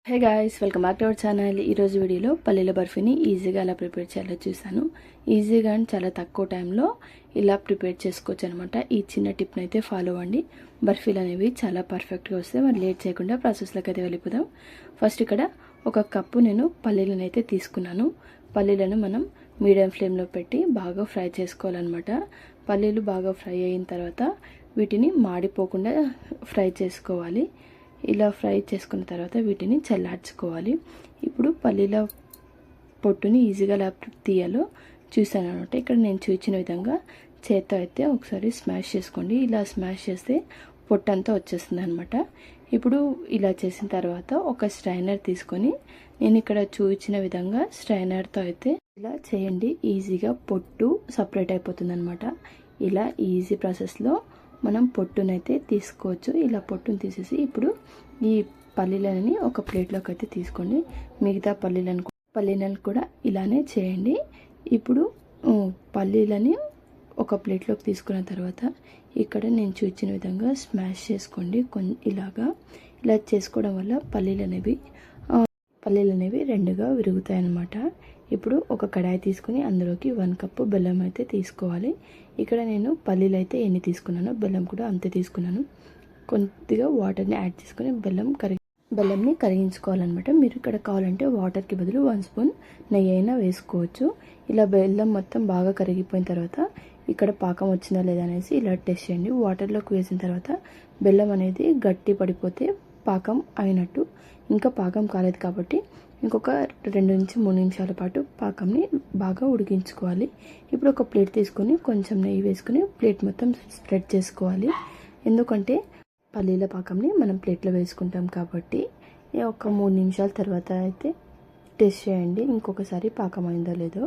Hey guys, welcome back to our channel. ఈరోజు వీడియోలో పల్లీల బర్ఫీని ఈజీగా ఎలా ప్రిపేర్ చేయాలో చూసాను. ఈజీగా అండ్ చాలా తక్కువ టైంలో ఇలా ప్రిపేర్ చేసుకోవచ్చు అనమాట. ఈ చిన్న టిప్ని అయితే ఫాలో అవ్వండి. బర్ఫీలు అనేవి చాలా పర్ఫెక్ట్గా వస్తాయి. మరి లేట్ చేయకుండా ప్రాసెస్లోకి అయితే వెళ్ళిపోదాం. ఫస్ట్ ఇక్కడ ఒక కప్పు నేను పల్లీలను అయితే తీసుకున్నాను. పల్లీలను మనం మీడియం ఫ్లేమ్లో పెట్టి బాగా ఫ్రై చేసుకోవాలన్నమాట. పల్లీలు బాగా ఫ్రై అయిన తర్వాత వీటిని మాడిపోకుండా ఫ్రై చేసుకోవాలి. ఇలా ఫ్రై చేసుకున్న తర్వాత వీటిని చల్లార్చుకోవాలి. ఇప్పుడు పల్లీల పొట్టుని ఈజీగా ఎలా తీయాలో చూసాను అనమాట. ఇక్కడ నేను చూసిన విధంగా చేత్తో అయితే ఒకసారి స్మాష్ చేసుకోండి. ఇలా స్మాష్ చేస్తే పొట్టు అంతా వచ్చేస్తుంది అనమాట. ఇప్పుడు ఇలా చేసిన తర్వాత ఒక స్ట్రైనర్ తీసుకొని నేను ఇక్కడ చూపించిన విధంగా స్ట్రైనర్తో అయితే ఇలా చేయండి. ఈజీగా పొట్టు సపరేట్ అయిపోతుంది అనమాట. ఇలా ఈజీ ప్రాసెస్లో మనం పొట్టునైతే తీసుకోవచ్చు. ఇలా పొట్టును తీసేసి ఇప్పుడు ఈ పల్లీలని ఒక ప్లేట్లోకి అయితే తీసుకోండి. మిగతా పల్లీలను కూడా ఇలానే చేయండి. ఇప్పుడు పల్లీలని ఒక ప్లేట్లోకి తీసుకున్న తర్వాత ఇక్కడ నేను చూపించిన విధంగా స్మాష్ చేసుకోండి. ఇలా చేసుకోవడం వల్ల పల్లీలు అనేవి రెండుగా విరుగుతాయి అన్నమాట. ఇప్పుడు ఒక కడాయి తీసుకుని అందులోకి 1 కప్పు బెల్లం అయితే తీసుకోవాలి. ఇక్కడ నేను పల్లీలు అయితే ఎన్ని తీసుకున్నానో బెల్లం కూడా అంతే తీసుకున్నాను. కొద్దిగా వాటర్ని యాడ్ చేసుకుని బెల్లంని కరిగించుకోవాలన్నమాట. మీరు ఇక్కడ కావాలంటే వాటర్కి బదులు 1 స్పూన్ నెయ్యి అయినా వేసుకోవచ్చు. ఇలా బెల్లం మొత్తం బాగా కరిగిపోయిన తర్వాత ఇక్కడ పాకం వచ్చిందా లేదా అనేసి ఇలా టెస్ట్ చేయండి. వాటర్లోకి వేసిన తర్వాత బెల్లం అనేది గట్టి పడిపోతే పాకం అయినట్టు. ఇంకా పాకం కాలేదు కాబట్టి ఇంకొక 2 నుంచి 3 నిమిషాల పాటు పాకంని బాగా ఉడికించుకోవాలి. ఇప్పుడు ఒక ప్లేట్ తీసుకొని కొంచెం నెయ్యి వేసుకుని ప్లేట్ మొత్తం స్ప్రెడ్ చేసుకోవాలి. ఎందుకంటే పల్లీల పాకంని మనం ప్లేట్లో వేసుకుంటాం కాబట్టి ఒక 3 నిమిషాల తర్వాత అయితే టెస్ట్ చేయండి ఇంకొకసారి పాకం అయిందో లేదో.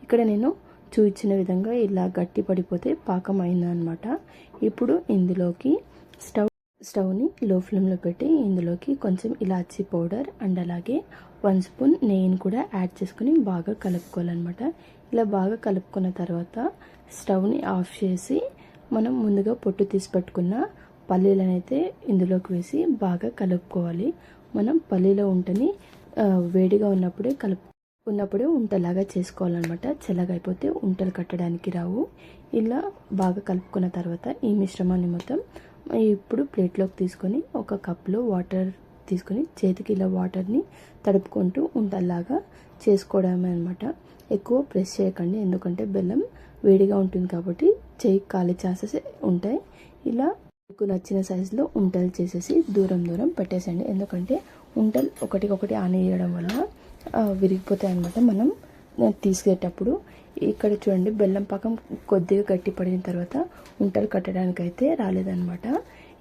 ఇక్కడ నేను చూపించిన విధంగా ఇలా గట్టి పడిపోతే పాకం అయిందనమాట. ఇప్పుడు ఇందులోకి స్టవ్ని లో ఫ్లేమ్లో పెట్టి ఇందులోకి కొంచెం ఇలాచీ పౌడర్ అండ్ అలాగే 1 స్పూన్ నెయ్యిని కూడా యాడ్ చేసుకుని బాగా కలుపుకోవాలన్నమాట. ఇలా బాగా కలుపుకున్న తర్వాత స్టవ్ని ఆఫ్ చేసి మనం ముందుగా పొట్టు తీసి పెట్టుకున్న పల్లీలను అయితే ఇందులోకి వేసి బాగా కలుపుకోవాలి. మనం పల్లీల ఉంటని వేడిగా ఉన్నప్పుడే ఉంటలాగా చేసుకోవాలన్నమాట. చల్లగా అయిపోతే ఉంటలు కట్టడానికి రావు. ఇలా బాగా కలుపుకున్న తర్వాత ఈ మిశ్రమాన్ని మొత్తం ఇప్పుడు ప్లేట్లోకి తీసుకొని ఒక కప్లో వాటర్ తీసుకొని చేతికి ఇలా వాటర్ని తడుపుకుంటూ ఉండల్లాగా చేసుకోవడమే అనమాట. ఎక్కువ ప్రెస్ చేయకండి, ఎందుకంటే బెల్లం వేడిగా ఉంటుంది కాబట్టి చేయి కాలే ఛాన్సెస్ ఉంటాయి. ఇలా మీకు నచ్చిన సైజులో ఉంటలు చేసేసి దూరం పెట్టేసండి. ఎందుకంటే ఉంటలు ఒకటికొకటి ఆనేయడం వల్ల విరిగిపోతాయి అనమాట. మనం తీసుకునేటప్పుడు ఇక్కడ చూడండి బెల్లం పాకం కొద్దిగా గట్టి పడిన తర్వాత ఉంటలు కట్టడానికి అయితే రాలేదన్నమాట.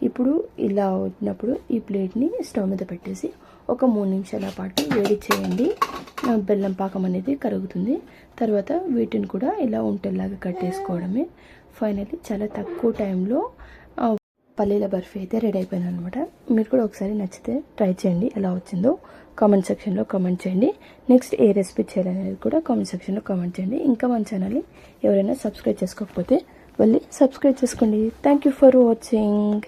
ఇప్పుడు ఇలా వచ్చినప్పుడు ఈ ప్లేట్ని స్టవ్ మీద పెట్టేసి ఒక 3 నిమిషాల పాటు వేడి చేయండి. బెల్లం పాకం అనేది కరుగుతుంది. తర్వాత వీటిని కూడా ఇలా ఉంటల్లాగా కట్టేసుకోవడమే. ఫైనల్లీ చాలా తక్కువ టైంలో పల్లీల బర్ఫీ అయితే రెడీ అయిపోయింది అనమాట. మీరు కూడా ఒకసారి నచ్చితే ట్రై చేయండి. ఎలా వచ్చిందో కామెంట్ సెక్షన్లో కామెంట్ చేయండి. నెక్స్ట్ ఏ రెసిపీ చేయాలనేది కూడా కామెంట్ సెక్షన్లో కామెంట్ చేయండి. ఇంకా మన ఛానల్ని ఎవరైనా సబ్స్క్రైబ్ చేసుకోకపోతే వెళ్ళి సబ్స్క్రైబ్ చేసుకోండి. Thank you for watching.